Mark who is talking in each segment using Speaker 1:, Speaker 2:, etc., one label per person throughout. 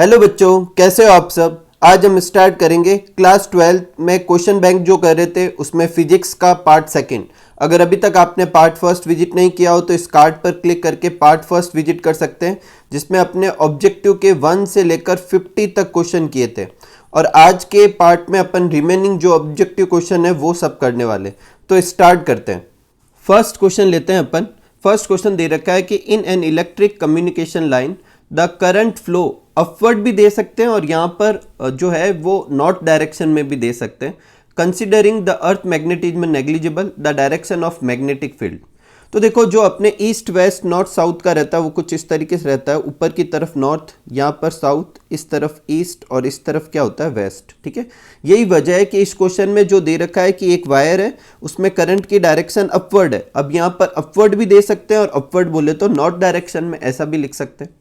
Speaker 1: Hello बच्चों, कैसे हो आप सब। आज हम स्टार्ट करेंगे क्लास 12 में क्वेश्चन बैंक जो कर रहे थे उसमें फिजिक्स का पार्ट सेकंड। अगर अभी तक आपने पार्ट फर्स्ट विजिट नहीं किया हो तो इस कार्ड पर क्लिक करके पार्ट फर्स्ट विजिट कर सकते हैं, जिसमें अपने ऑब्जेक्टिव के 1 से लेकर 50 तक क्वेश्चन किए थे। और आज के पार्ट में अपन रिमेनिंग जो ऑब्जेक्टिव क्वेश्चन है वो सब करने वाले। तो स्टार्ट करते हैं। फर्स्ट क्वेश्चन लेते हैं अपन। फर्स्ट क्वेश्चन दे रखा है कि in an electric communication line the current flow upward भी दे सकते हैं और यहाँ पर जो है वो नॉर्थ डायरेक्शन में भी दे सकते हैं। Considering the earth magnetism negligible the direction of magnetic field. तो देखो, जो अपने ईस्ट वेस्ट नॉर्थ साउथ का रहता है वो कुछ इस तरीके से रहता है। ऊपर की तरफ नॉर्थ, यहाँ पर साउथ, इस तरफ ईस्ट और इस तरफ क्या होता है वेस्ट। ठीक है, यही वजह है कि इस क्वेश्चन में जो दे रखा है कि एक वायर है उसमें करंट की डायरेक्शन अपवर्ड है। अब यहाँ पर अपवर्ड भी दे सकते हैं और अपवर्ड बोले तो नॉर्थ डायरेक्शन में, ऐसा भी लिख सकते हैं।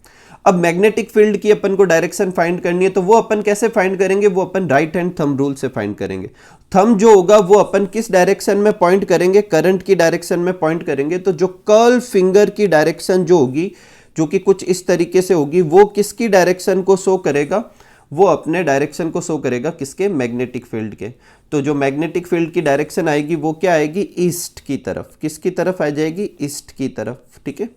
Speaker 1: अब मैग्नेटिक फील्ड की अपन को डायरेक्शन फाइंड करनी है, तो वो अपन कैसे फाइंड करेंगे, वो अपन राइट हैंड थंब रूल से फाइंड करेंगे। थंब जो होगा वो अपन किस डायरेक्शन में पॉइंट करेंगे, करंट की डायरेक्शन में पॉइंट करेंगे। तो जो कर्ल फिंगर की डायरेक्शन जो होगी, जो कि कुछ इस तरीके से होगी, वो किसकी डायरेक्शन को शो करेगा, वो अपने डायरेक्शन को शो करेगा किसके, मैग्नेटिक फील्ड के। तो जो मैग्नेटिक फील्ड की डायरेक्शन आएगी वो क्या आएगी, ईस्ट की तरफ। किसकी तरफ आ जाएगी, ईस्ट की तरफ। ठीक है,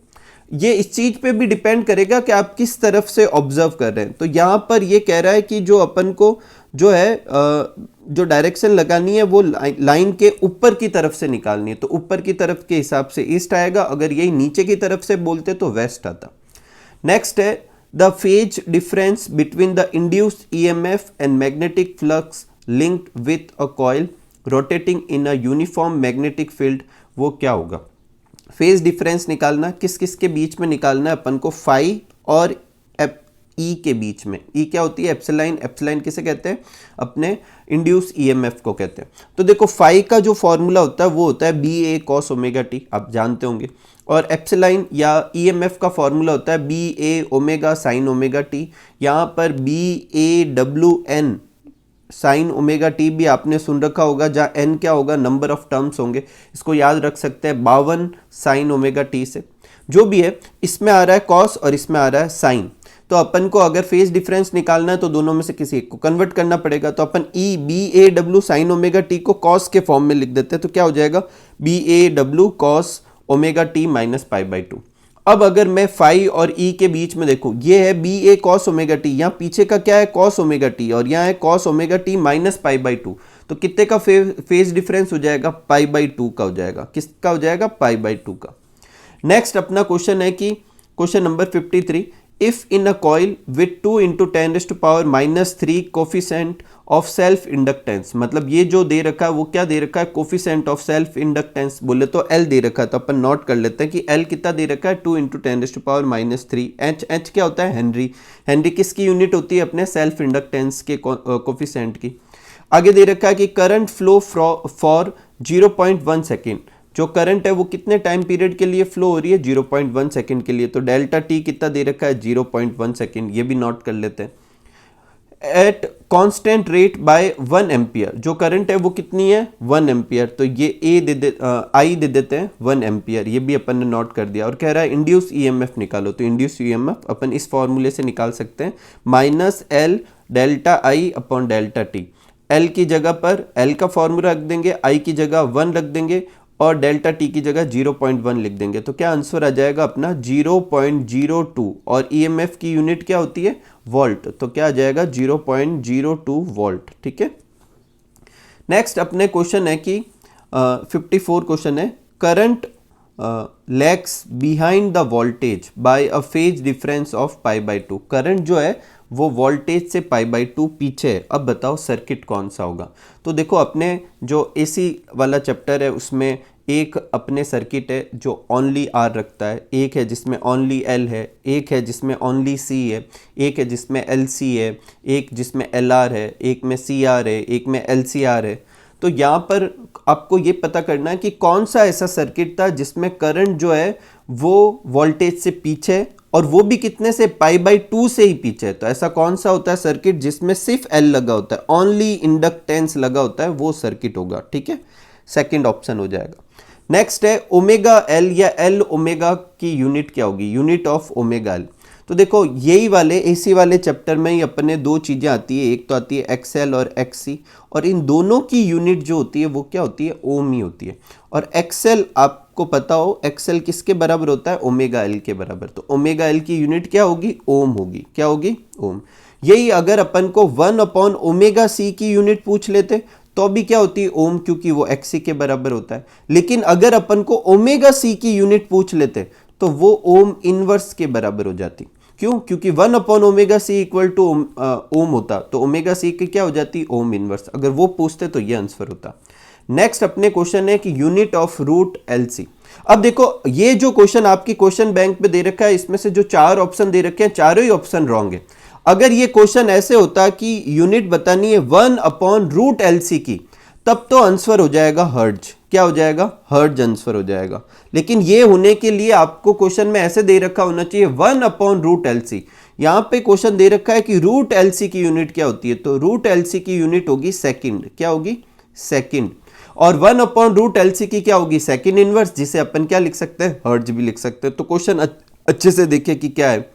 Speaker 1: ये इस चीज पे भी डिपेंड करेगा कि आप किस तरफ से ऑब्जर्व कर रहे हैं। तो यहां पर ये कह रहा है कि जो अपन को जो है जो डायरेक्शन लगानी है वो लाइन के ऊपर की तरफ से निकालनी है। तो ऊपर की तरफ के हिसाब से ईस्ट आएगा, अगर यही नीचे की तरफ से बोलते तो वेस्ट आता। नेक्स्ट है the phase difference between the induced EMF and magnetic flux linked with a coil rotating in a uniform magnetic field, वो क्या होगा। फेज डिफरेंस निकालना, किस किस के बीच में निकालना है अपन को, फाई और ई के बीच में। ई क्या होती है, एप्सिलॉन। एप्सिलॉन किसे कहते हैं, अपने इंड्यूस ईएमएफ को कहते हैं। तो देखो, फाई का जो फॉर्मूला होता है वो होता है बी ए कॉस ओमेगा टी, आप जानते होंगे। और एप्सिलॉन या ईएमएफ का फॉर्मूला होता है B A omega sine omega T. यहाँ पर B A W N sine omega T भी आपने सुन रखा होगा, जहाँ एन क्या होगा, नंबर ऑफ टर्म्स होंगे। इसको याद रख सकते हैं 52 साइन ओमेगा टी से। जो भी है, इसमें आ रहा है कॉस और इसमें आ रहा है साइन। तो अपन को अगर फेज डिफरेंस निकालना है तो दोनों में से किसी एक को कन्वर्ट करना पड़ेगा। तो अपन E B A W sine omega T को कॉस के फॉर्म में लिख देते हैं। तो क्या हो जाएगा, B A W cos omega T minus pi by 2। अब अगर मैं फाई और ई के बीच में देखूं, ये है बी ए कॉस ओमेगा टी, यहाँ पीछे का क्या है, कॉस ओमेगा टी, और यहाँ है cos omega T minus pi by 2। तो कितने का फेज डिफरेंस हो जाएगा, पाई बाई 2 का हो जाएगा। किसका हो जाएगा, पाई बाई 2 का। नेक्स्ट अपना क्वेश्चन है कि question number 53, if in a coil with 2 × 10⁻³ coefficient of self inductance. मतलब ये जो दे रखा है वो क्या दे रखा है, कोफिशिएंट ऑफ सेल्फ इंडक्टेंस बोले तो एल दे रखा है। तो अपन नोट कर लेते हैं कि एल कितना दे रखा है, 2 × 10⁻³ एच। एच क्या होता है, हेनरी। हेनरी किसकी यूनिट होती है, अपने सेल्फ इंडक्टेंस के कोफिशिएंट की। आगे दे रखा है कि करंट फ्लो फॉर 0.1 सेकेंड। जो करंट है वो कितने टाइम पीरियड के लिए फ्लो हो रही है, 0.1 सेकेंड के लिए। तो डेल्टा टी कितना दे रखा है, 0.1 सेकेंड, ये भी नोट कर लेते हैं। At constant rate by 1 ampere, जो करंट है वो कितनी है, 1 एम्पियर। तो ये आई दे देते हैं 1 एम्पियर, ये भी अपन ने नोट कर दिया। और कह रहा है इंड्यूस ईएमएफ निकालो। तो इंड्यूस ईएमएफ अपन इस फॉर्मूले से निकाल सकते हैं, माइनस एल डेल्टा आई अपॉन डेल्टा टी। एल की जगह पर एल का फॉर्मूला रख देंगे, आई की जगह 1 रख देंगे और डेल्टा टी की जगह 0.1 लिख देंगे। तो क्या आंसर आ जाएगा अपना 0.02। और ईएमएफ की यूनिट क्या होती है, वोल्ट। तो क्या आ जाएगा 0.02 वोल्ट। ठीक है, नेक्स्ट अपने क्वेश्चन है कि 54 क्वेश्चन है, current lags behind the voltage by a phase difference of pi by 2। Current जो है वो वोल्टेज से पाई बाई 2 पीछे है। अब बताओ सर्किट कौन सा होगा। तो देखो, अपने जो एसी वाला चैप्टर है उसमें एक अपने सर्किट है जो ओनली आर रखता है, एक है जिसमें ओनली एल है, एक है जिसमें ओनली सी है, एक है जिसमें एल सी है, एक जिसमें एल आर है, एक में सी आर है, एक में एल सी आर है। तो यहाँ पर आपको ये पता करना है कि कौन सा ऐसा सर्किट था जिसमें करंट जो है वो वोल्टेज से पीछे, और वो भी कितने से, पाई बाई 2 से ही पीछे। तो ऐसा कौन सा होता है सर्किट जिसमें सिर्फ एल लगा होता है, ओनली इंडक्टेंस लगा होता है, वो सर्किट होगा। ठीक है, सेकंड ऑप्शन हो जाएगा। नेक्स्ट है ओमेगा एल या एल ओमेगा की यूनिट क्या होगी, यूनिट ऑफ ओमेगा एल। तो देखो यही वाले एसी वाले चैप्टर में ही अपने दो चीज़ें आती है, एक तो आती है एक्सएल और एक्ससी, और इन दोनों की यूनिट जो होती है वो क्या होती है, ओम ही होती है। और एक्सएल आपको पता हो, एक्सएल किसके बराबर होता है, ओमेगा एल के बराबर। तो ओमेगा एल की यूनिट क्या होगी, ओम होगी। क्या होगी, ओम। यही अगर अपन को 1/ओमेगा सी की यूनिट पूछ लेते तो भी क्या होती है, ओम, क्योंकि वो एक्सी के बराबर होता है। लेकिन अगर अपन को ओमेगा सी की यूनिट पूछ लेते तो वो ओम इनवर्स के बराबर हो जाती। क्यों, क्योंकि 1/ओमेगा सी इक्वल टू ओम होता, तो ओमेगा सी की क्या हो जाती, ओम इनवर्स। अगर वो पूछते तो ये आंसर होता। नेक्स्ट अपने क्वेश्चन है कि यूनिट ऑफ रूट एलसी। अब देखो ये जो क्वेश्चन आपकी क्वेश्चन बैंक पे दे रखा है, इसमें से जो 4 ऑप्शन दे रखे हैं, चारों ही ऑप्शन रॉन्ग है। अगर ये क्वेश्चन ऐसे होता कि यूनिट बतानी है 1/√LC की, तब तो आंसर हो जाएगा हर्ट्ज। क्या हो जाएगा, हर्ट्ज आंसर हो जाएगा। लेकिन ये होने के लिए आपको क्वेश्चन में ऐसे दे रखा होना चाहिए 1/√LC। यहां पे क्वेश्चन दे रखा है कि रूट एलसी की यूनिट क्या होती है, तो रूट एलसी की यूनिट होगी सेकंड। क्या होगी, सेकंड। और 1/√LC की क्या होगी, सेकंड इनवर्स, जिसे अपन क्या लिख सकते हैं, हर्ट्ज भी लिख सकते हैं। तो क्वेश्चन अच्छे से देखिए कि क्या है।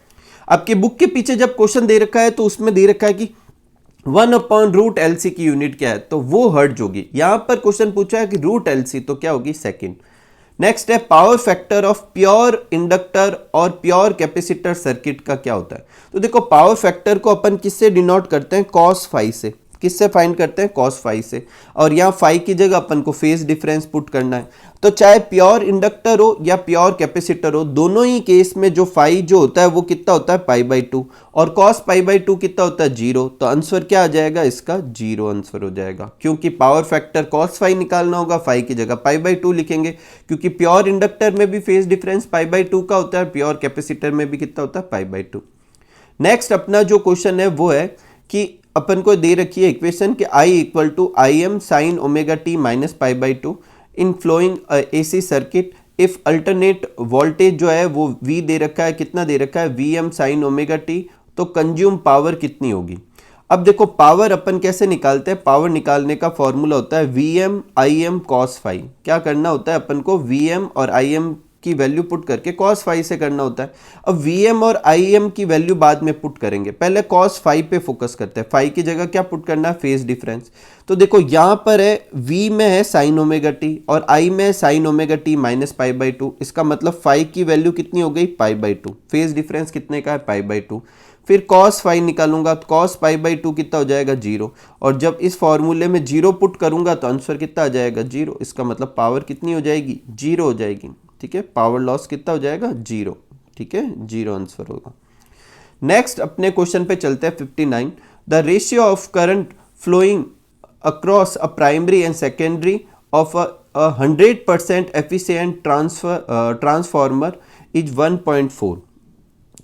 Speaker 1: आपके बुक के पीछे जब क्वेश्चन दे रखा है तो उसमें दे रखा है कि 1/√LC की यूनिट क्या है, तो वो हर्ट्ज होगी। यहां पर क्वेश्चन पूछा है कि रूट एलसी, तो क्या होगी, सेकंड। नेक्स्ट है power factor of pure inductor और प्योर कैपेसिटर सर्किट का क्या होता है। तो देखो पावर फैक्टर को अपन किससे डिनोट करते हैं, cos फाई से। किससे फाइंड करते हैं, cos फाई से। और यहाँ फाई की जगह अपन को फेज डिफरेंस पुट करना है। तो चाहे प्योर इंडक्टर हो या प्योर कैपेसिटर हो, दोनों ही केस में जो फाई जो होता है वो कितना होता है, π/2, और cos π/2 कितना होता है, 0। तो आंसर क्या आ जाएगा इसका, 0 आंसर हो जाएगा। क्योंकि पावर फैक्टर cos फाई निकालना होगा, फाई की जगह π/2 लिखेंगे, क्योंकि प्योर इंडक्टर में भी फेज डिफरेंस π/2 का होता है, प्योर कैपेसिटर में भी कितना होता है, π/2। नेक्स्ट अपना जो क्वेश्चन है वो है कि अपन को दे रखी है इक्वेशन कि I equal to Im sine omega T minus π/2 in flowing AC circuit if alternate voltage जो है वो V दे रखा है, कितना दे रखा है, Vm साइन ओमेगा टी। तो कंज्यूम पावर कितनी होगी। अब देखो पावर अपन कैसे निकालते हैं, पावर निकालने का फॉर्मूला होता है Vm Im cos फाई। क्या करना होता है अपन को, Vm और Im की वैल्यू पुट करके cos फाई से करना होता है। अब Vm और Im की वैल्यू बाद में पुट करेंगे, पहले cos फाई पे फोकस करते हैं। फाई की जगह क्या पुट करना है, फेज डिफरेंस। तो देखो यहां पर है V में है साइन ओमेगा टी और I में है साइन ओमेगा टी माइनस π/2। इसका मतलब फाई की वैल्यू कितनी हो गई, π/2। फेज डिफरेंस कितने का है, π/2। फिर cos फाई निकालूंगा तो cos π/2 कितना हो जाएगा, 0। और जब इस फॉर्मूले में 0 पुट करूंगा तो आंसर कितना आ जाएगा, 0। इसका मतलब पावर कितनी हो जाएगी, 0 हो जाएगी। ठीक है, पावर लॉस कितना हो जाएगा, 0। ठीक है, 0 आंसर होगा। नेक्स्ट अपने क्वेश्चन पे चलते हैं 59। The ratio of current flowing across a primary and secondary of a 100% efficient transformer is 1.4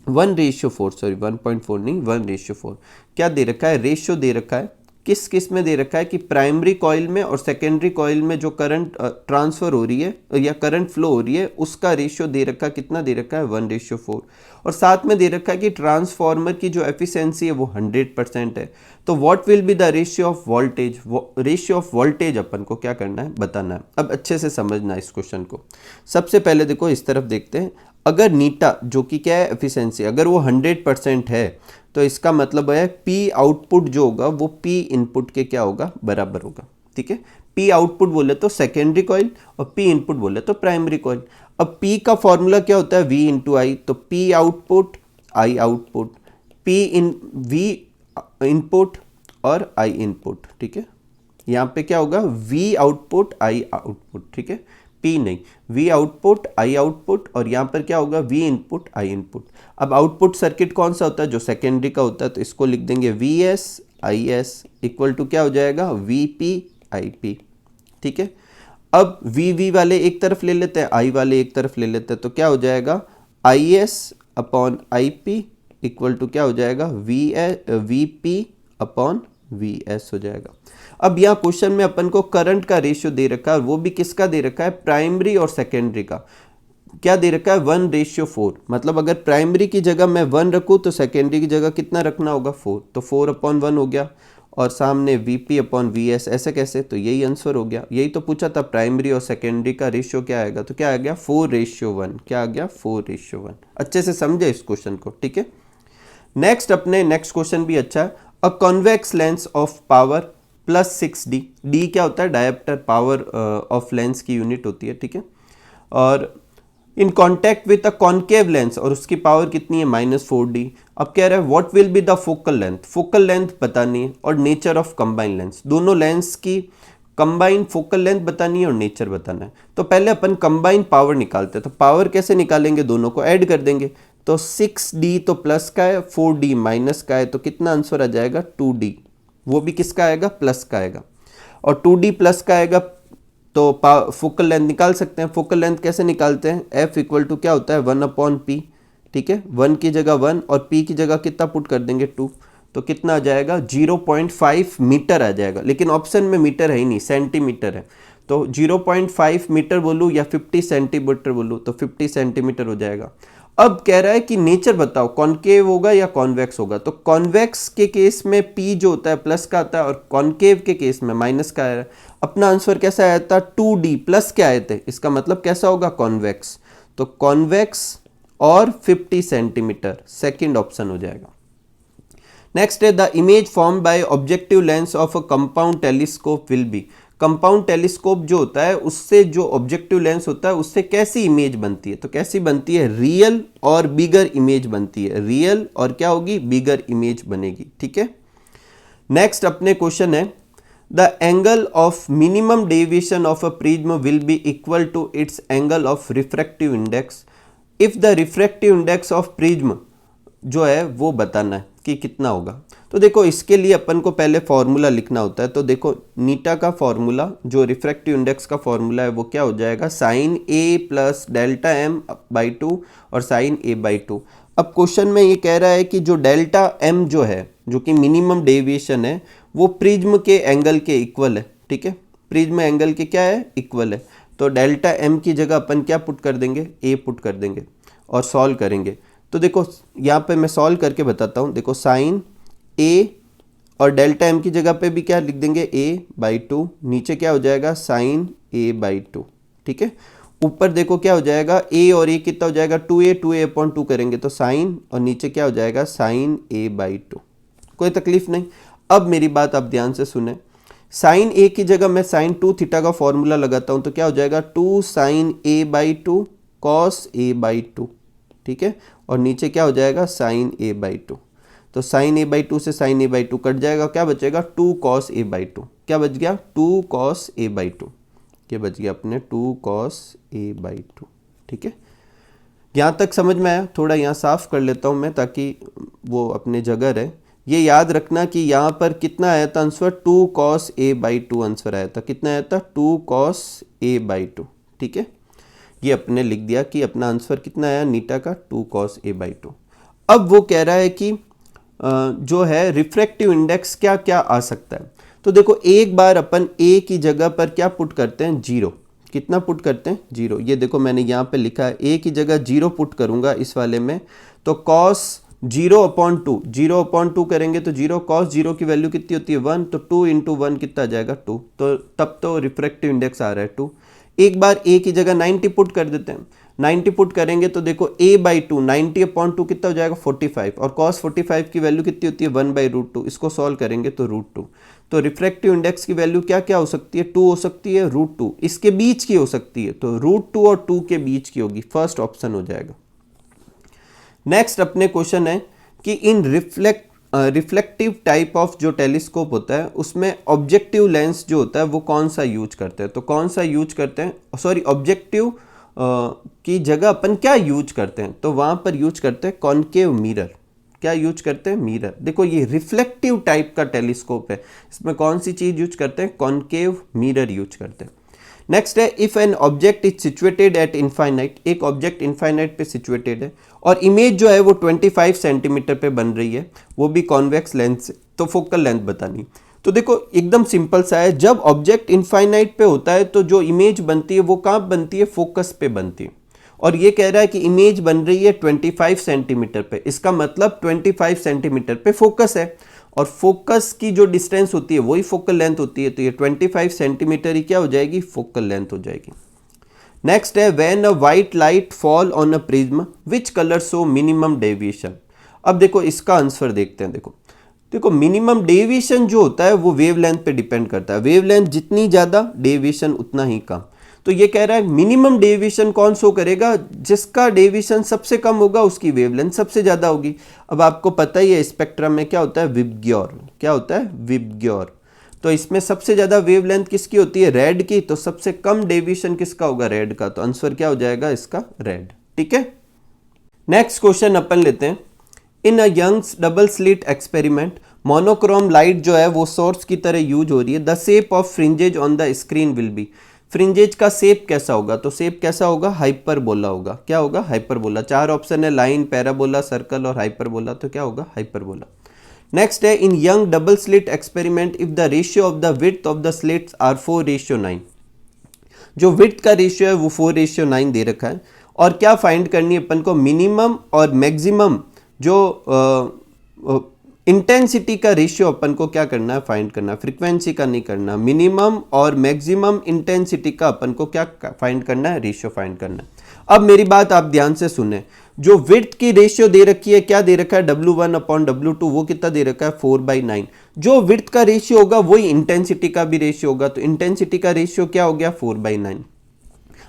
Speaker 1: 1:4, sorry 1.4 नहीं, 1:4। क्या दे रखा है, रेशियो दे रखा है। किस किस में दे रखा है कि प्राइमरी कॉइल में और सेकेंडरी कॉइल में जो करंट ट्रांसफर हो रही है या करंट फ्लो हो रही है उसका रेशियो दे रखा है, कितना दे रखा है, 1:4। और साथ में दे रखा है कि ट्रांसफॉर्मर की जो एफिशिएंसी है वो 100% है। तो what will be the ratio of voltage, ratio of voltage अपन को क्या करना है, बताना है। अब अच्छे से समझना है इस क्वेश्चन को। सबसे पहले देखो इस तरफ देखते हैं। अगर नीटा जो कि क्या है, एफिशिएंसी, अगर वो 100% है तो इसका मतलब है पी आउटपुट जो होगा वो पी इनपुट के क्या होगा, बराबर होगा। ठीक है, पी आउटपुट बोले तो सेकेंडरी कॉइल और पी इनपुट बोले तो प्राइमरी कॉइल। अब पी का फॉर्मूला क्या होता है, वी इंटू आई। तो P output I output, we input और आई इनपुट। ठीक है, यहाँ पे क्या होगा, वी आउटपुट आई आउटपुट। ठीक है, पी नहीं, वी आउटपुट आई आउटपुट, और यहाँ पर क्या होगा, वी इनपुट आई इनपुट। अब आउटपुट सर्किट कौन सा होता है, जो सेकेंडरी का होता है। तो इसको लिख देंगे V S I S equal to क्या हो जाएगा, वी पी आई पी। ठीक है, अब वी वाले एक तरफ ले लेते हैं, आई वाले एक तरफ ले लेते हैं, तो क्या हो जाएगा, I S upon I P equal to क्या हो जाएगा, V P upon V S हो जाएगा। अब यहाँ क्वेश्चन में अपन को करंट का रेशियो दे रखा है, और वो भी किसका दे रखा है, प्राइमरी और सेकेंडरी का। क्या दे रखा है, 1:4। मतलब अगर प्राइमरी की जगह मैं 1 रखूँ तो सेकेंडरी की जगह कितना रखना होगा, 4। तो 4/1 हो गया, और सामने Vp अपॉन Vs। ऐसे कैसे, तो यही आंसर हो गया। यही तो पूछा था, प्राइमरी और सेकेंडरी का रेशियो क्या आएगा, तो क्या आ गया, 4:1। क्या आ गया, 4:1। अच्छे से समझे इस क्वेश्चन को। ठीक है। नेक्स्ट अपने नेक्स्ट क्वेश्चन भी अच्छा है। A convex lens of power plus 6d, d क्या होता है, डायप्टर, पावर ऑफ लेंस की यूनिट होती है, ठीक है। और in contact with a concave lens, और उसकी पावर कितनी है, -4d। अब कह रहा है what will be the focal length, focal length बतानी है और नेचर ऑफ कंबाइंड लेंस, दोनों लेंस की कंबाइंड फोकल लेंथ बतानी है और नेचर बताना है। तो पहले अपन कंबाइंड पावर निकालते हैं। तो पावर कैसे निकालेंगे, दोनों को ऐड कर देंगे। तो 6d तो प्लस का है, 4d माइनस का है, तो कितना आंसर आ जाएगा 2d, वो भी किसका आएगा, प्लस का आएगा। और 2d प्लस का आएगा तो फोकल लेंथ निकाल सकते हैं। फोकल लेंथ कैसे निकालते हैं, f इक्वल टू क्या होता है 1/p, ठीक है। 1 की जगह 1 और p की जगह कितना पुट कर देंगे 2, तो कितना आ जाएगा 0.5 मीटर आ जाएगा। लेकिन ऑप्शन में मीटर है ही नहीं, सेंटीमीटर है। तो 0.5 मीटर बोलूँ या 50 सेंटीमीटर बोलूँ, तो 50 सेंटीमीटर हो जाएगा। अब कह रहा है कि नेचर बताओ, कॉन्केव होगा या कॉन्वेक्स होगा। तो कॉन्वेक्स के केस में p जो होता है प्लस का आता है और कॉन्केव के केस में माइनस का आया है। अपना आंसर कैसा आया था 2d, प्लस के आए थे, इसका मतलब कैसा होगा, कॉन्वेक्स। तो कॉन्वेक्स और 50 सेंटीमीटर, सेकेंड ऑप्शन हो जाएगा। नेक्स्ट है the image form by objective lens of a compound telescope will be. Compound telescope जो होता है उससे जो ऑब्जेक्टिव लेंस होता है उससे कैसी इमेज बनती है, तो कैसी बनती है, रियल और बिगर इमेज बनती है। रियल और क्या होगी, बिगर इमेज बनेगी, ठीक है। नेक्स्ट अपने क्वेश्चन है the angle of minimum deviation of a prism will be equal to its angle of refractive index if the refractive index of prism जो है वो बताना है कि कितना होगा। तो देखो इसके लिए अपन को पहले फॉर्मूला लिखना होता है। तो देखो नीटा का फॉर्मूला, जो रिफ्रैक्टिव इंडेक्स का फॉर्मूला है वो क्या हो जाएगा, sine A plus delta M by 2 और साइन ए बाई 2। अब क्वेश्चन में ये कह रहा है कि जो डेल्टा एम जो है, जो कि मिनिमम डेविएशन है, वो प्रिज्म के एंगल के इक्वल है, ठीक है। प्रिज्म एंगल के क्या है, इक्वल है। तो डेल्टा एम की जगह अपन क्या पुट कर देंगे, ए पुट कर देंगे और सॉल्व करेंगे। तो देखो यहाँ पे मैं सॉल्व करके बताता हूँ। देखो साइन ए और डेल्टा एम की जगह पे भी क्या लिख देंगे, ए बाई 2, नीचे क्या हो जाएगा साइन ए बाई 2, ठीक है। ऊपर देखो क्या हो जाएगा, ए और ए कितना हो जाएगा 2a अपॉन 2 करेंगे तो साइन, और नीचे क्या हो जाएगा साइन ए बाई 2। कोई तकलीफ नहीं। अब मेरी बात आप ध्यान से सुने, साइन ए की जगह मैं साइन 2 थीटा का फॉर्मूला लगाता हूँ तो क्या हो जाएगा 2 sine A by 2 cos A by 2, ठीक है। और नीचे क्या हो जाएगा साइन ए बाई 2। तो साइन ए बाई 2 से साइन ए बाई 2 कट जाएगा, क्या बचेगा 2 कॉस ए बाई 2। क्या बच गया 2 कॉस ए बाई 2, ये बच गया अपने 2 कॉस ए बाई 2, ठीक है। यहाँ तक समझ में आया। थोड़ा यहाँ साफ कर लेता हूँ मैं ताकि वो अपने जगह रहे। ये याद रखना कि यहाँ पर कितना आया था answer, 2 cos A by 2 answer आया था। कितना आया था 2 कॉस ए बाई 2, ठीक है। ये अपने लिख दिया कि अपना आंसर कितना आया नीटा का 2 कॉस ए बाई 2। अब वो कह रहा है कि जो है रिफ्रैक्टिव इंडेक्स क्या क्या आ सकता है। तो देखो एक बार अपन ए की जगह पर क्या पुट करते हैं, 0। कितना पुट करते हैं, 0। ये देखो मैंने यहाँ पे लिखा है ए की जगह 0 पुट करूँगा इस वाले में, तो कॉस 0/2, 0/2 करेंगे तो 0, कॉस 0 की वैल्यू कितनी होती है 1, तो 2 इंटू 1 कितना आ जाएगा 2, तो तब तो रिफ्रैक्टिव इंडेक्स आ रहा है 2। एक बार ए की जगह 90 पुट कर देते हैं, 90 पुट करेंगे तो देखो a बाई 2, 90/2 कितना हो जाएगा 45, और cos 45 की वैल्यू कितनी होती है 1/√2। इसको सॉल्व करेंगे तो √2। तो रिफ्रैक्टिव इंडेक्स की वैल्यू क्या क्या हो सकती है, 2 हो सकती है, √2 इसके बीच की हो सकती है, तो √2 और 2 के बीच की होगी, फर्स्ट ऑप्शन हो जाएगा। नेक्स्ट अपने क्वेश्चन है कि इन रिफ्लेक्टिव टाइप ऑफ जो टेलीस्कोप होता है उसमें ऑब्जेक्टिव लेंस जो होता है वो कौन सा यूज करते हैं। तो कौन सा यूज करते हैं, सॉरी ऑब्जेक्टिव की जगह अपन क्या यूज करते हैं, तो वहाँ पर यूज करते हैं कॉन्केव मिरर। क्या यूज करते हैं, मिरर। देखो ये रिफ्लेक्टिव टाइप का टेलीस्कोप है, इसमें कौन सी चीज़ यूज करते हैं, कॉन्केव मिरर यूज करते हैं। नेक्स्ट है if an object is situated at infinite, एक ऑब्जेक्ट इनफाइनाइट पे सिचुएटेड है और इमेज जो है वो 25 सेंटीमीटर पे बन रही है, वो भी कॉन्वेक्स लेंस से, तो फोकल लेंथ बतानी। तो देखो एकदम सिंपल सा है, जब ऑब्जेक्ट इनफाइनाइट पे होता है तो जो इमेज बनती है वो कहाँ बनती है, फोकस पे बनती है। और ये कह रहा है कि इमेज बन रही है 25 सेंटीमीटर पे, इसका मतलब 25 सेंटीमीटर पे फोकस है, और फोकस की जो डिस्टेंस होती है वही फोकल लेंथ होती है, तो ये 25 सेंटीमीटर ही क्या हो जाएगी, फोकल लेंथ हो जाएगी। नेक्स्ट है when a white light fall on a prism which colour show minimum deviation. अब देखो इसका आंसर देखते हैं। देखो देखो मिनिमम डेविएशन जो होता है वो वेवलेंथ पे डिपेंड करता है। वेवलेंथ जितनी ज़्यादा डेविएशन उतना ही कम। तो ये कह रहा है मिनिमम डेविएशन कौन शो करेगा, जिसका डेविएशन सबसे कम होगा उसकी वेवलेंथ सबसे ज़्यादा होगी। अब आपको पता ही है स्पेक्ट्रम में क्या होता है, विबग्योर। क्या होता है, विबग्योर। तो इसमें सबसे ज़्यादा वेवलेंथ किसकी होती है, रेड की। तो सबसे कम डेविएशन किसका होगा, रेड का। तो आंसर क्या हो जाएगा इसका, रेड। ठीक है। नेक्स्ट क्वेश्चन अपन लेते हैं। In a Young's double slit experiment monochrome light जो है वो सोर्स की तरह यूज हो रही है। The shape of fringes on the screen will be. Fringes का शेप कैसा होगा, तो शेप कैसा होगा, हाइपरबोला होगा। क्या होगा, हाइपरबोला। 4 ऑप्शन है, लाइन, पैराबोला, सर्कल और हाइपरबोला। तो क्या होगा, हाइपरबोला। नेक्स्ट है, in Young double slit experiment if the ratio of the width of the slits are 4:9। जो विड्थ का रेशियो है वो 4:9 दे रखा है। और क्या फाइंड करनी है अपन को, मिनिमम और मैक्सिमम जो इंटेंसिटी का रेशियो अपन को क्या करना है, फाइंड करना है। फ्रीक्वेंसी का नहीं करना, मिनिमम और मैक्सिमम इंटेंसिटी का अपन को क्या फाइंड करना है, रेशियो फाइंड करना है। अब मेरी बात आप ध्यान से सुने। जो विड्थ की रेशियो दे रखी है, क्या दे रखा है, W1/W2, वो कितना दे रखा है, 4/9। जो विड्थ का रेशियो होगा वही इंटेंसिटी का भी रेशियो होगा। तो इंटेंसिटी का रेशियो क्या हो गया, 4/9।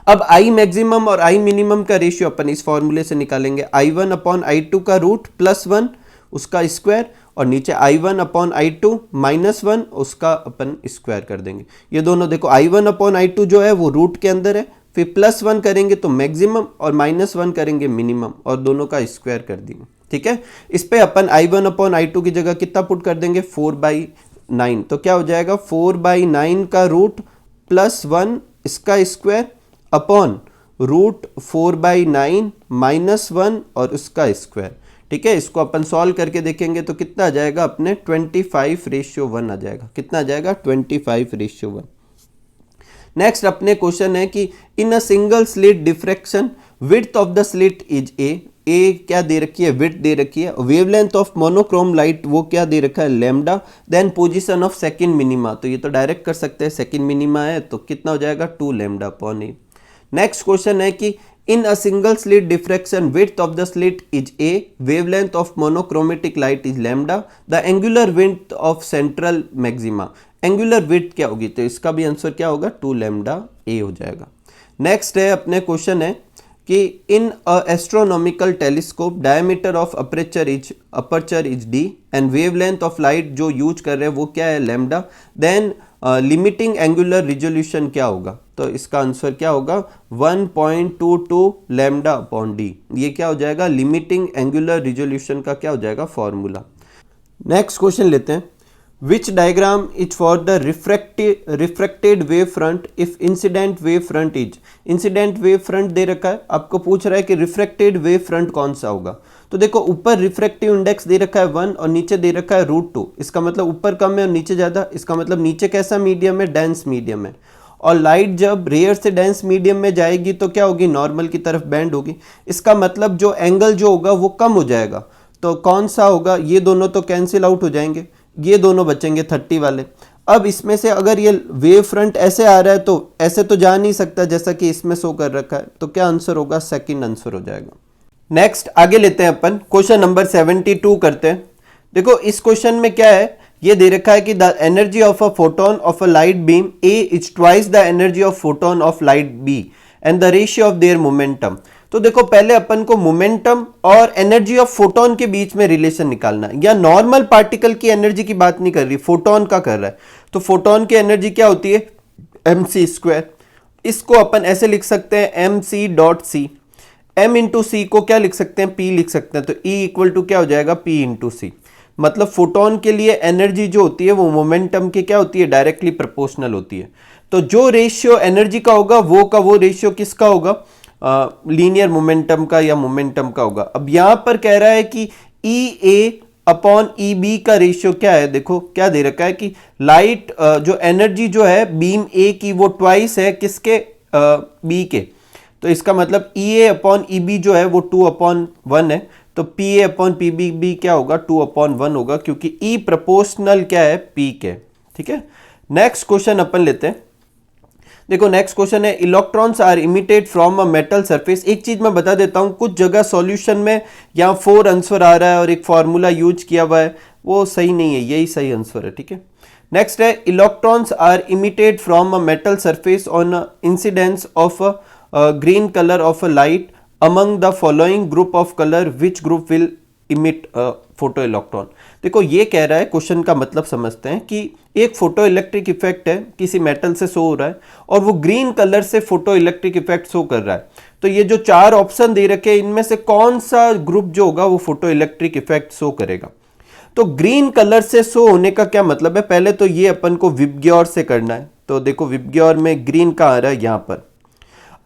Speaker 1: अब आई मैक्सिमम और आई मिनिमम का रेशियो अपन इस फॉर्मूले से निकालेंगे। I1/I2 का रूट +1 उसका स्क्वायर, और नीचे I1/I2 -1 उसका अपन स्क्वायर कर देंगे। ये दोनों देखो, I1/I2 जो है वो रूट के अंदर है, फिर +1 करेंगे तो मैक्सिमम और -1 करेंगे मिनिमम, और दोनों का स्क्वायर कर देंगे। ठीक है। इस पे अपन I1/I2 की जगह कितना पुट कर देंगे, 4/9। तो क्या हो जाएगा, 4/9 का रूट +1 इसका स्क्वायर अपॉन रूट 4/9 -1 और उसका स्क्वायर। ठीक है। इसको अपन सॉल्व करके देखेंगे तो कितना आ जाएगा अपने, 25:1 आ जाएगा। कितना आ जाएगा, 25:1। नेक्स्ट अपने क्वेश्चन है कि in a single slit diffraction width of the slit is a क्या दे रखी है, विड्थ दे रखी है। वेवलेंथ ऑफ मोनोक्रोम लाइट वो क्या दे रखा है, lambda. Then position of second minima, तो ये तो डायरेक्ट कर सकते हैं, सेकंड मिनिमा है तो कितना हो जाएगा, 2λ/a। नेक्स्ट क्वेश्चन है कि in a single slit diffraction width of the slit is a, wavelength of monochromatic light is lambda, the angular width of central maxima. Angular width क्या होगी, तो इसका भी आंसर क्या होगा, 2λ/a हो जाएगा। नेक्स्ट है अपने क्वेश्चन है कि in a astronomical telescope diameter of aperture is d and wavelength of light जो यूज कर रहे हैं वो क्या है, lambda. Then limiting angular resolution क्या होगा, तो इसका आंसर क्या होगा, 1.22λ/d। ये क्या हो जाएगा, लिमिटिंग एंगुलर रिजोल्यूशन का क्या हो जाएगा, फॉर्मूला। नेक्स्ट क्वेश्चन लेते हैं। Which diagram is for the refracted wave front if incident wave front is. Incident wave front दे रखा है, आपको पूछ रहा है कि रिफ्रैक्टेड वेव फ्रंट कौन सा होगा। तो देखो ऊपर रिफ्रैक्टिव इंडेक्स दे रखा है 1 और नीचे दे रखा है √2। इसका मतलब ऊपर कम है और नीचे ज़्यादा। इसका मतलब नीचे कैसा मीडियम है, डेंस मीडियम है। और लाइट जब रेयर से डेंस मीडियम में जाएगी तो क्या होगी, नॉर्मल की तरफ बेंड होगी। इसका मतलब जो एंगल जो होगा वो कम हो जाएगा। तो कौन सा होगा, ये दोनों तो कैंसिल आउट हो जाएंगे, ये दोनों बचेंगे 30 वाले। अब इसमें से अगर ये वेव फ्रंट ऐसे आ रहा है तो ऐसे तो जा नहीं सकता जैसा कि इसमें शो कर रखा है। तो क्या आंसर होगा, सेकंड आंसर हो जाएगा। नेक्स्ट आगे लेते हैं अपन, क्वेश्चन नंबर 72 करते हैं। देखो इस क्वेश्चन में क्या है, ये दे रखा है कि the energy of a photon of a light beam A is twice the energy of photon of light B and the ratio of their momentum. तो देखो पहले अपन को मोमेंटम और एनर्जी ऑफ फोटोन के बीच में रिलेशन निकालना है। या नॉर्मल पार्टिकल की एनर्जी की बात नहीं कर रही, फोटोन का कर रहा है। तो फोटोन की एनर्जी क्या होती है, mc²। इसको अपन ऐसे लिख सकते हैं mc.c। m इंटू सी को क्या लिख सकते हैं, p लिख सकते हैं। तो E इक्वल टू क्या हो जाएगा, p इंटू सी। मतलब फोटोन के लिए एनर्जी जो होती है वो मोमेंटम के क्या होती है, डायरेक्टली प्रोपोर्शनल होती है। तो जो रेशियो एनर्जी का होगा वो रेशियो किसका होगा, लीनियर मोमेंटम का या मोमेंटम का होगा। अब यहां पर कह रहा है कि EA/EB का रेशियो क्या है। देखो क्या दे रखा है कि लाइट जो एनर्जी जो है बीम ए की वो ट्वाइस है किसके, बी के। तो इसका मतलब EA/EB जो है वो 2/1 है। तो PA/PB भी क्या होगा, 2/1 होगा, क्योंकि E प्रोपोर्शनल क्या है, P के। ठीक है। नेक्स्ट क्वेश्चन अपन लेते हैं। देखो नेक्स्ट क्वेश्चन है, electrons are emitted from a metal surface. एक चीज मैं बता देता हूं, कुछ जगह सॉल्यूशन में यहाँ 4 आंसर आ रहा है और एक फॉर्मूला यूज किया हुआ है, वो सही नहीं है, यही सही आंसर है, ठीक है। नेक्स्ट है, electrons are emitted from a metal surface on incidence of green colour of a light among the following group of colour, which group will emit photo electron. देखो ये कह रहा है, क्वेश्चन का मतलब समझते हैं कि एक फोटो इलेक्ट्रिक इफेक्ट है, किसी मेटल से शो हो रहा है और वो ग्रीन कलर से फोटो इलेक्ट्रिक इफेक्ट शो कर रहा है। तो ये जो 4 ऑप्शन दे रखे हैं, इनमें से कौन सा ग्रुप जो होगा वो फोटो इलेक्ट्रिक इफेक्ट शो करेगा। तो ग्रीन कलर से शो होने का क्या मतलब है, पहले तो ये अपन को विबग्योर से करना है। तो देखो विबग्योर में ग्रीन का आ रहा है यहां पर।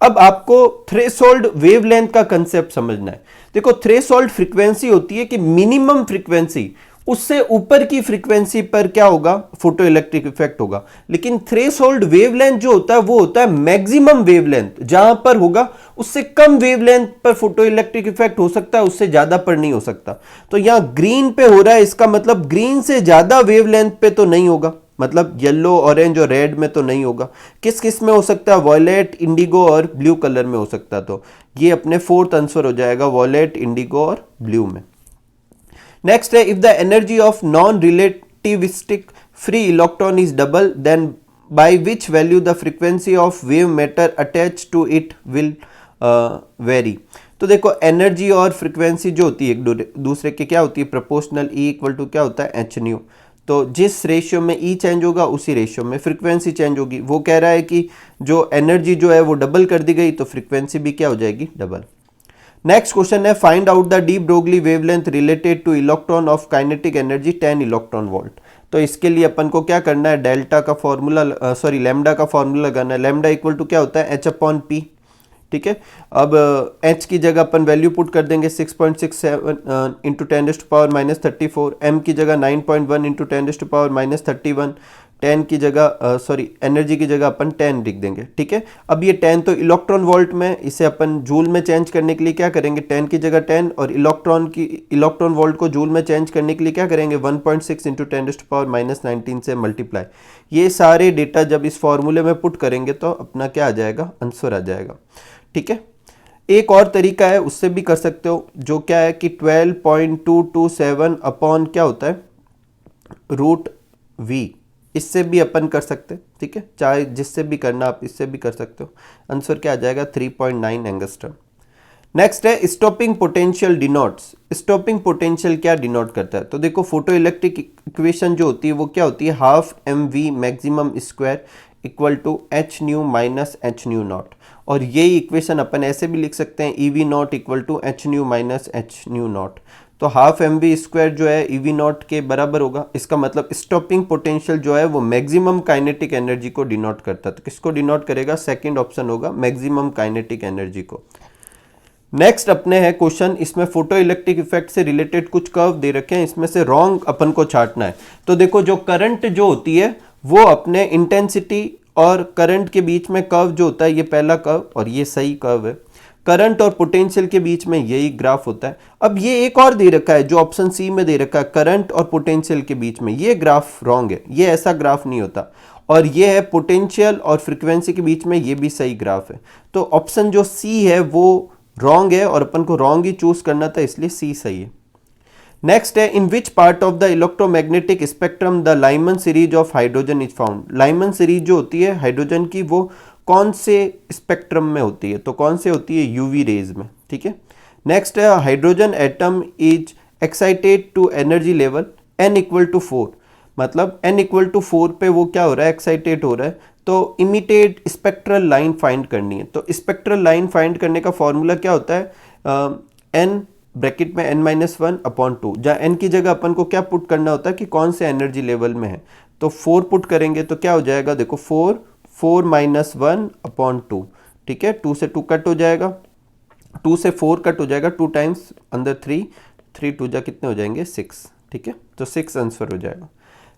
Speaker 1: अब आपको थ्रेशोल्ड वेवलेंथ का कंसेप्ट समझना है। देखो थ्रेशोल्ड फ्रीक्वेंसी होती है कि मिनिमम फ्रीक्वेंसी, उससे ऊपर की फ्रीक्वेंसी पर क्या होगा, फोटो इलेक्ट्रिक इफेक्ट होगा। लेकिन थ्रेशोल्ड वेवलेंथ जो होता है वो होता है मैक्सिमम वेवलेंथ, जहां पर होगा उससे कम वेवलेंथ पर फोटो इलेक्ट्रिक इफेक्ट हो सकता है, उससे ज्यादा पर नहीं हो सकता। तो यहां ग्रीन पे हो रहा है, इसका मतलब ग्रीन से ज्यादा वेवलेंथ पे तो नहीं होगा, मतलब येलो, ऑरेंज और रेड में तो नहीं होगा। किस किस में हो सकता है, वॉयलेट, इंडिगो और ब्लू कलर में हो सकता है। तो ये अपने 4th आंसर हो जाएगा, वॉयलेट, इंडिगो और ब्लू में। नेक्स्ट है, if the energy of non relativistic free electron is double, then by which value the frequency of wave matter attach to it will vary. तो देखो एनर्जी और frequency जो होती है एक दूसरे के क्या होती है, प्रोपोर्शनल। ई इक्वल टू क्या होता है, एच न्यू। तो जिस रेशियो में ई चेंज होगा उसी रेशियो में फ्रीक्वेंसी चेंज होगी। वो कह रहा है कि जो एनर्जी जो है वो डबल कर दी गई, तो फ्रीक्वेंसी भी क्या हो जाएगी, डबल। नेक्स्ट क्वेश्चन है, find out the de Broglie wavelength related two electron of kinetic energy 10 electron volt. तो इसके लिए अपन को क्या करना है, डेल्टा का फॉर्मूला, लैम्डा का फॉर्मूला लगाना है। लैम्डा इक्वल टू क्या होता है, एच अपॉन पी, ठीक है। अब h की जगह अपन वैल्यू पुट कर देंगे 6.67 इंटू 10⁻⁻34, m की जगह 9.1 इंटू 10⁻⁻31, 10 की जगह एनर्जी की जगह अपन 10 लिख देंगे, ठीक है। अब ये 10 तो इलेक्ट्रॉन वोल्ट में, इसे अपन जूल में चेंज करने के लिए क्या करेंगे, 10 की जगह 10 और इलेक्ट्रॉन वोल्ट को जूल में चेंज करने के लिए क्या करेंगे, 1.6 इंटू 10⁻⁻19 से मल्टीप्लाई। ये सारे डेटा जब इस फॉर्मूले में पुट करेंगे तो अपना क्या आ जाएगा, आंसर आ जाएगा, ठीक है। एक और तरीका है, उससे भी कर सकते हो, जो क्या है कि 12.227 अपॉन क्या होता है, रूट वी। इससे भी अपन कर सकते हैं, ठीक है। चाहे जिससे भी करना आप इससे भी कर सकते हो। आंसर क्या आ जाएगा, 3.9 एंगस्ट्रम। नेक्स्ट है, stopping potential denotes. Stopping potential क्या डिनोट करता है, तो देखो फोटो इलेक्ट्रिक इक्वेशन जो होती है वो क्या होती है, half M V maximum square equal to H nu minus H nu naught. और यही इक्वेशन अपन ऐसे भी लिख सकते हैं, E V naught equal to H nu minus H nu naught. तो हाफ एम वी स्क्वायर जो है ई वी नॉट के बराबर होगा। इसका मतलब स्टॉपिंग पोटेंशियल जो है वो मैक्सिमम काइनेटिक एनर्जी को डिनोट करता है। तो किसको डिनोट करेगा, सेकंड ऑप्शन होगा, मैक्सिमम काइनेटिक एनर्जी को। नेक्स्ट अपने है क्वेश्चन, इसमें फोटो इलेक्ट्रिक इफेक्ट से रिलेटेड कुछ कर्व दे रखे हैं, इसमें से रॉन्ग अपन को छांटना है। तो देखो जो करंट जो होती है वो अपने इंटेंसिटी और करंट के बीच में कर्व जो होता है, ये पहला कर्व और ये सही कर्व है। करंट और पोटेंशियल के बीच में यही ग्राफ होता है। अब ये एक और दे रखा है जो ऑप्शन सी में दे रखा है, करंट और पोटेंशियल के बीच में, ये ग्राफ रॉन्ग है, ये ऐसा ग्राफ नहीं होता। और ये है पोटेंशियल और फ्रीक्वेंसी के बीच में, ये भी सही ग्राफ है। तो ऑप्शन जो सी है वो रॉन्ग है और अपन को रॉन्ग ही चूज करना था, इसलिए सी सही है। नेक्स्ट है, in which part of the electromagnetic spectrum the Lyman series of hydrogen is found. Lyman series जो होती है हाइड्रोजन की वो कौन से स्पेक्ट्रम में होती है, तो कौन से होती है, यूवी रेज में, ठीक है। नेक्स्ट है, hydrogen atom is excited to energy level n equal to 4, मतलब n इक्वल टू 4 पे वो क्या हो रहा है, एक्साइटेड हो रहा है। तो इमिटेड स्पेक्ट्रल लाइन फाइंड करनी है। तो स्पेक्ट्रल लाइन फाइंड करने का फॉर्मूला क्या होता है, n ब्रैकेट में n-1 अपॉन 2, जहाँ n की जगह अपन को क्या पुट करना होता है कि कौन से एनर्जी लेवल में है। तो 4 पुट करेंगे तो क्या हो जाएगा, देखो 4 माइनस 1 अपॉन 2, ठीक है। 2 से 2 कट हो जाएगा, 2 से 4 कट हो जाएगा, 2 टाइम्स अंदर 3 2 जा कितने हो जाएंगे, 6, ठीक है। तो 6 आंसर हो जाएगा।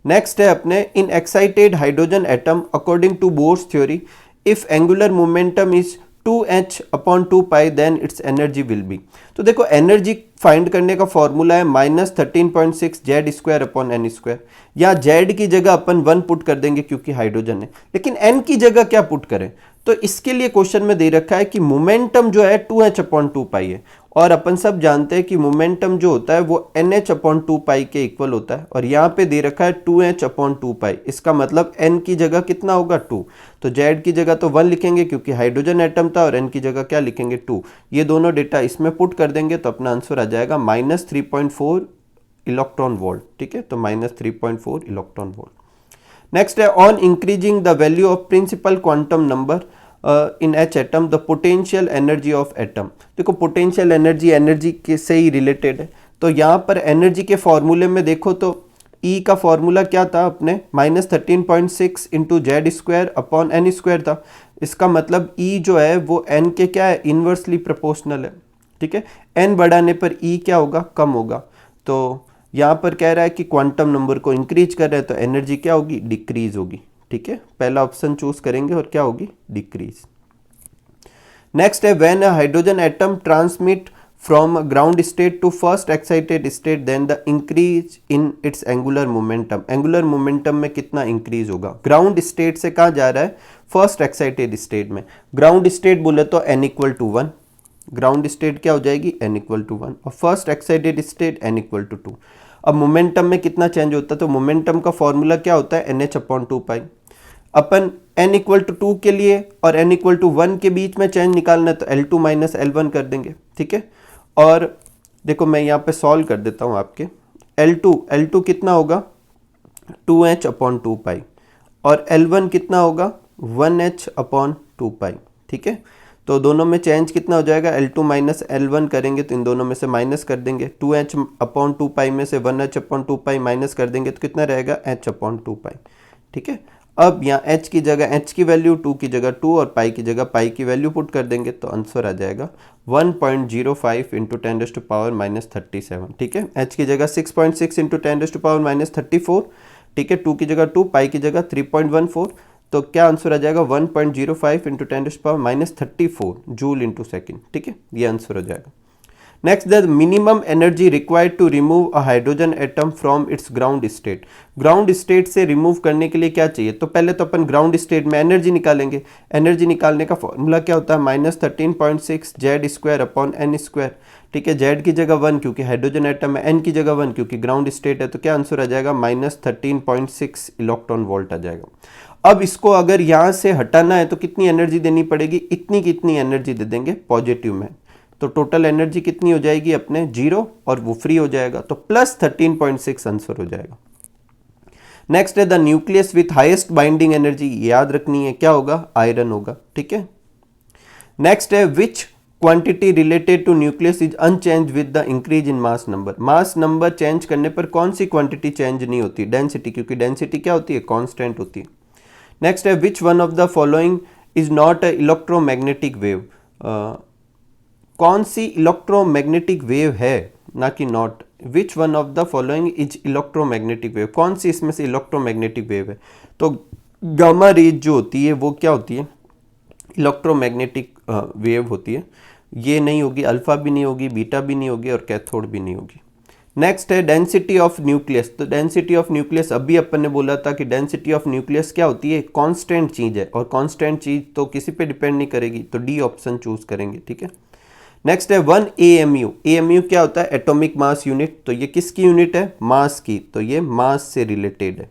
Speaker 1: नेक्स्ट है अपने, in excited hydrogen atom according to Bohr's theory if angular momentum is 2h upon 2 pi then its energy will be. तो देखो एनर्जी फाइंड करने का फॉर्मूला है -13.6 Z square upon N square. या जेड की जगह अपन 1 पुट कर देंगे क्योंकि हाइड्रोजन है, लेकिन एन की जगह क्या पुट करें? तो इसके लिए क्वेश्चन में दे रखा है कि मोमेंटम जो है 2h अपॉन 2 पाई है, और अपन सब जानते हैं कि मोमेंटम जो होता है वो NH अपॉन 2 पाई के इक्वल होता है, और यहाँ पे दे रखा है 2h अपॉन 2 पाई। इसका मतलब n की जगह कितना होगा 2, तो Z की जगह तो 1 लिखेंगे क्योंकि हाइड्रोजन एटम था, और n की जगह क्या लिखेंगे 2। ये दोनों डेटा इसमें पुट कर देंगे तो अपना आंसर आ जाएगा -3.4 इलेक्ट्रॉन वोल्ट। ठीक है, तो -3.4 इलेक्ट्रॉन वोल्ट। नेक्स्ट है on increasing the value of principal quantum number in H atom the potential energy of atom. देखो पोटेंशियल एनर्जी के से ही रिलेटेड है, तो यहाँ पर एनर्जी के फॉर्मूले में देखो तो E का फॉर्मूला क्या था अपने -13.6 into Z square upon N square था। इसका मतलब E जो है वो n के क्या है, इन्वर्सली प्रोपोर्शनल है। ठीक है, n बढ़ाने पर E क्या होगा, कम होगा। तो यहाँ पर कह रहा है कि क्वांटम नंबर को इंक्रीज कर रहे हैं तो एनर्जी क्या होगी, डिक्रीज होगी। ठीक है, पहला ऑप्शन चूज करेंगे और क्या होगी, डिक्रीज। नेक्स्ट है when a hydrogen atom transmit from ground state to first excited state then the increase in its angular momentum. Angular momentum में कितना इंक्रीज होगा? ग्राउंड स्टेट से कहाँ जा रहा है, फर्स्ट एक्साइटेड स्टेट में। ग्राउंड स्टेट बोले तो n equal to 1, ground state क्या हो जाएगी, n इक्वल टू 1, और first excited state n equal to 2। अब मोमेंटम में कितना चेंज होता है, तो मोमेंटम का फॉर्मूला क्या होता है, NH अपॉन 2 पाई। अपन n इक्वल टू 2 के लिए और n इक्वल टू 1 के बीच में चेंज निकालना है तो L2 माइनस L1 कर देंगे। ठीक है, और देखो मैं यहाँ पे सॉल्व कर देता हूँ आपके। L2 कितना होगा, 2h अपॉन 2 पाई, और L1 कितना होगा, 1h अपॉन 2 पाई। ठीक है, तो दोनों में चेंज कितना हो जाएगा, L2 माइनस L1 करेंगे तो इन दोनों में से माइनस कर देंगे। 2h अपॉन 2 पाई में से 1h अपॉन 2 पाई माइनस कर देंगे तो कितना रहेगा, h अपॉन 2 पाई। ठीक है, अब यहाँ h की जगह h की वैल्यू, 2 की जगह 2 और पाई की जगह पाई की वैल्यू पुट कर देंगे तो आंसर आ जाएगा 1.05 इंटू 10⁻⁻37। ठीक है, h की जगह 6.6 इंटू 10⁻⁻34। ठीक है, 2 की जगह 2, पाई की जगह 3.14, तो क्या आंसर आ जाएगा 1.05 इंटू 10⁻⁻34 जूल इंटू सेकेंड। ठीक है, ये आंसर हो जाएगा। Next, the minimum energy required to remove a hydrogen atom from its ground state. Ground state से रिमूव करने के लिए क्या चाहिए, तो पहले तो अपन ग्राउंड स्टेट में एनर्जी निकालेंगे। एनर्जी निकालने का फॉर्मूला क्या होता है, -13.6 Z square upon N square. ठीक है, जेड की जगह 1 क्योंकि हाइड्रोजन एटम है, एन की जगह 1 क्योंकि ग्राउंड स्टेट है, तो क्या आंसर आ जाएगा -13.6 इलेक्ट्रॉन वोल्ट आ जाएगा। अब इसको अगर यहाँ से हटाना है तो कितनी एनर्जी देनी पड़ेगी, इतनी कितनी एनर्जी दे देंगे पॉजिटिव में, तो टोटल एनर्जी कितनी हो जाएगी अपने 0, और वो फ्री हो जाएगा तो +13.6 आंसर हो जाएगा। नेक्स्ट है the nucleus with highest binding energy, याद रखनी है क्या होगा, आयरन होगा। ठीक है, नेक्स्ट है which quantity related to nucleus is unchange with the increase in mass number. Mass number change करने पर कौन सी क्वांटिटी चेंज नहीं होती, डेंसिटी, क्योंकि डेंसिटी क्या होती है, कांस्टेंट होती है। नेक्स्ट है which one of the following is not a electromagnetic wave. कौन सी इलेक्ट्रोमैग्नेटिक वेव है, ना कि not. Which one of the following is electromagnetic wave, कौन सी इसमें से इलेक्ट्रोमैग्नेटिक वेव है, तो गामा रेज जो होती है वो क्या होती है, इलेक्ट्रोमैग्नेटिक वेव होती है। ये नहीं होगी, अल्फा भी नहीं होगी, बीटा भी नहीं होगी, और कैथोड भी नहीं होगी। नेक्स्ट है डेंसिटी ऑफ न्यूक्लियस। तो डेंसिटी ऑफ न्यूक्लियस अभी अपन ने बोला था कि डेंसिटी ऑफ न्यूक्लियस क्या होती है, कांस्टेंट चीज है, और कांस्टेंट चीज तो किसी पे डिपेंड नहीं करेगी, तो डी ऑप्शन चूज करेंगे। ठीक है, नेक्स्ट है 1 AMU। AMU क्या होता है, एटॉमिक मास यूनिट, तो ये किसकी यूनिट है, मास की, तो ये मास से रिलेटेड है।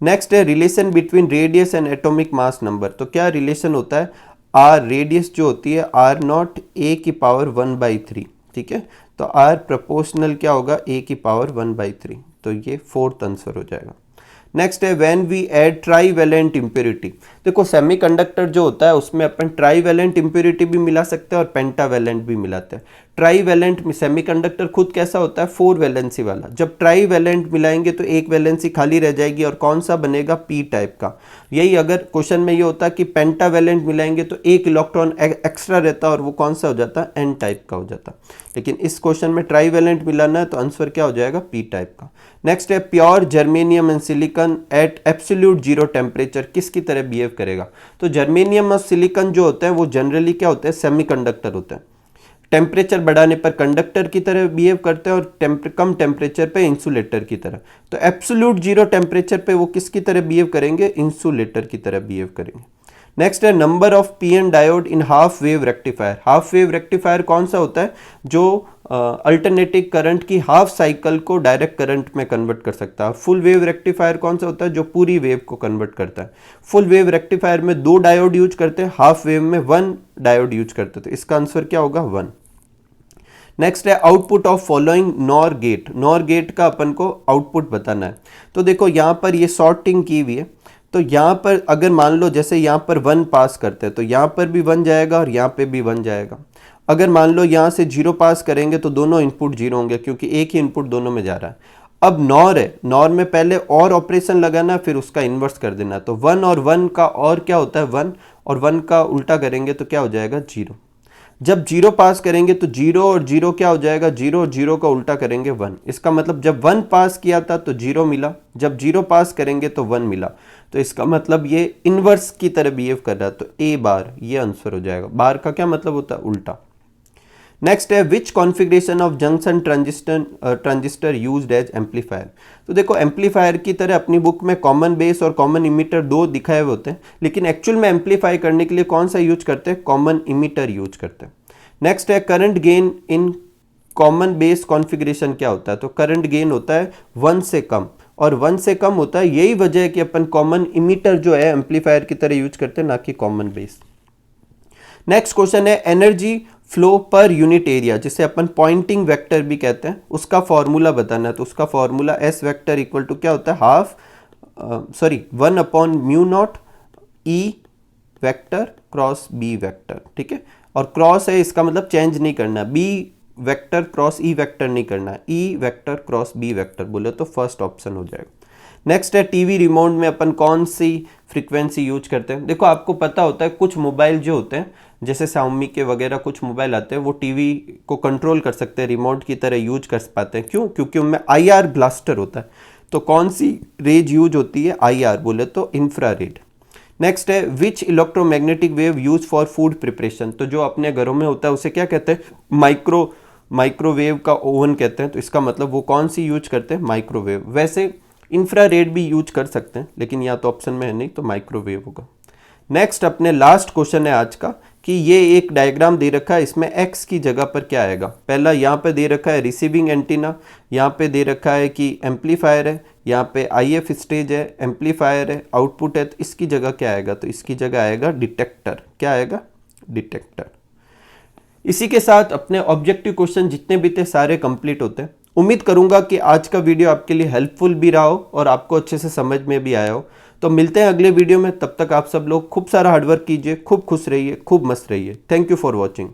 Speaker 1: नेक्स्ट है relation between radius and atomic mass number. तो क्या रिलेशन होता है, आर रेडियस जो होती है R0 a की पावर 1/3। ठीक है, तो R प्रोपोर्शनल क्या होगा, a की पावर 1/3, तो ये फोर्थ आंसर हो जाएगा। नेक्स्ट है when we add trivalent impurity. देखो सेमीकंडक्टर जो होता है उसमें अपन ट्राईवैलेंट इम्प्योरिटी भी मिला सकते हैं और पेंटावैलेंट भी मिलाते हैं। ट्राई वैलेंट सेमीकंडक्टर खुद कैसा होता है, 4 वैलेंसी वाला। जब ट्राई वैलेंट मिलाएंगे तो एक वैलेंसी खाली रह जाएगी और कौन सा बनेगा, पी टाइप का। यही अगर क्वेश्चन में ये होता कि पेंटा वैलेंट मिलाएंगे तो एक इलेक्ट्रॉन एक्स्ट्रा रहता और वो कौन सा हो जाता, एन टाइप का हो जाता। लेकिन इस क्वेश्चन में ट्राई वैलेंट मिलाना है तो आंसर क्या हो जाएगा, पी टाइप का। नेक्स्ट है pure germanium and silicon at absolute zero temperature किसकी तरह बिहेव करेगा। तो जर्मेनियम और सिलिकॉन जो होते हैं वो जनरली क्या होते हैं, सेमीकंडक्टर होते हैं। टेम्परेचर बढ़ाने पर कंडक्टर की तरह बिहेव करते हैं और कम टेम्परेचर पे इंसुलेटर की तरह। तो एब्सोल्यूट जीरो टेम्परेचर पे वो किसकी तरह बिहेव करेंगे, इंसुलेटर की तरह बिहेव करेंगे। नेक्स्ट है number of PN diode in half wave rectifier. Half wave rectifier कौन सा होता है, जो अल्टरनेटिंग करंट की हाफ साइकिल को डायरेक्ट करंट में कन्वर्ट कर सकता है। फुल वेव रेक्टिफायर कौन सा होता है, जो पूरी वेव को कन्वर्ट करता है। फुल वेव रेक्टिफायर में 2 डायोड यूज करते हैं, हाफ वेव में 1 डायोड यूज करते हैं। तो इसका आंसर क्या होगा, 1। नेक्स्ट है output of following NOR gate. NOR gate का अपन को आउटपुट बताना है। तो देखो यहाँ पर ये सॉर्टिंग की हुई है, तो यहाँ पर अगर मान लो जैसे यहाँ पर 1 पास करते हैं तो यहाँ पर भी 1 जाएगा और यहाँ पे भी 1 जाएगा। अगर मान लो यहाँ से 0 पास करेंगे तो दोनों इनपुट 0 होंगे क्योंकि एक ही इनपुट दोनों में जा रहा है। अब नॉर है, नॉर में पहले और ऑपरेशन लगाना फिर उसका इन्वर्स कर देना। तो 1 और 1 का और क्या होता है, 1 और 1 का उल्टा करेंगे तो क्या हो जाएगा, 0। जब 0 पास करेंगे तो 0 और 0 क्या हो जाएगा, 0 और 0 का उल्टा करेंगे 1। इसका मतलब जब 1 पास किया था तो 0 मिला, जब 0 पास करेंगे तो 1 मिला। तो इसका मतलब ये इनवर्स की तरह बिहेव कर रहा है। तो ए बार ये आंसर हो जाएगा। बार का क्या मतलब होता है, उल्टा। नेक्स्ट है which configuration of junction transistor used as amplifier. तो देखो एम्पलीफायर की तरह अपनी बुक में कॉमन बेस और कॉमन इमीटर 2 दिखाए हुए होते हैं, लेकिन एक्चुअल में एम्पलीफाई करने के लिए कौन सा यूज करते हैं, कॉमन इमीटर यूज करते हैं। नेक्स्ट है current gain in common base configuration क्या होता है। तो करंट गेन होता है 1 से कम, और 1 से कम होता है, यही वजह है कि अपन कॉमन इमीटर जो है एम्पलीफायर की तरह यूज करते हैं, ना कि कॉमन बेस। नेक्स्ट क्वेश्चन है energy flow per unit area, जिसे अपन पॉइंटिंग वेक्टर भी कहते हैं, उसका फॉर्मूला बताना है। तो उसका formula S vector equal to क्या होता है, 1/μ0 E vector cross B vector. ठीक है, और क्रॉस है इसका मतलब चेंज नहीं करना, B vector cross E vector नहीं करना, E vector cross B vector बोले तो फर्स्ट ऑप्शन हो जाएगा। नेक्स्ट है टीवी रिमोट में अपन कौन सी फ्रीक्वेंसी यूज करते हैं। देखो आपको पता होता है कुछ मोबाइल जो होते हैं जैसे Xiaomi के वगैरह कुछ मोबाइल आते हैं, वो टीवी को कंट्रोल कर सकते हैं, रिमोट की तरह यूज कर पाते हैं। क्यों, क्योंकि उनमें IR ब्लास्टर होता है। तो कौन सी रेज यूज होती है, IR बोले तो इंफ्रारेड। नेक्स्ट है which electromagnetic wave use for food preparation. तो जो अपने घरों में होता है उसे क्या कहते हैं, माइक्रोवेव का ओवन कहते हैं। तो इसका मतलब वो कौन सी यूज करते हैं, माइक्रोवेव। वैसे इंफ्रारेड भी यूज कर सकते हैं, लेकिन या तो ऑप्शन में है नहीं, तो माइक्रोवेव होगा। नेक्स्ट अपने लास्ट क्वेश्चन है आज का कि ये एक डायग्राम दे रखा है, इसमें एक्स की जगह पर क्या आएगा। पहला यहाँ पे दे रखा है रिसीविंग एंटीना, यहाँ पे दे रखा है कि एम्पलीफायर है, यहाँ पे IF स्टेज है, एम्पलीफायर है, आउटपुट है। तो इसकी जगह क्या आएगा, तो इसकी जगह आएगा डिटेक्टर। क्या आएगा, डिटेक्टर। इसी के साथ अपने ऑब्जेक्टिव क्वेश्चन जितने भी थे सारे कंप्लीट होते हैं। उम्मीद करूंगा कि आज का वीडियो आपके लिए हेल्पफुल भी रहा हो और आपको अच्छे से समझ में भी आया हो। तो मिलते हैं अगले वीडियो में, तब तक आप सब लोग खूब सारा हार्डवर्क कीजिए, खूब खुश रहिए, खूब मस्त रहिए। Thank you for watching.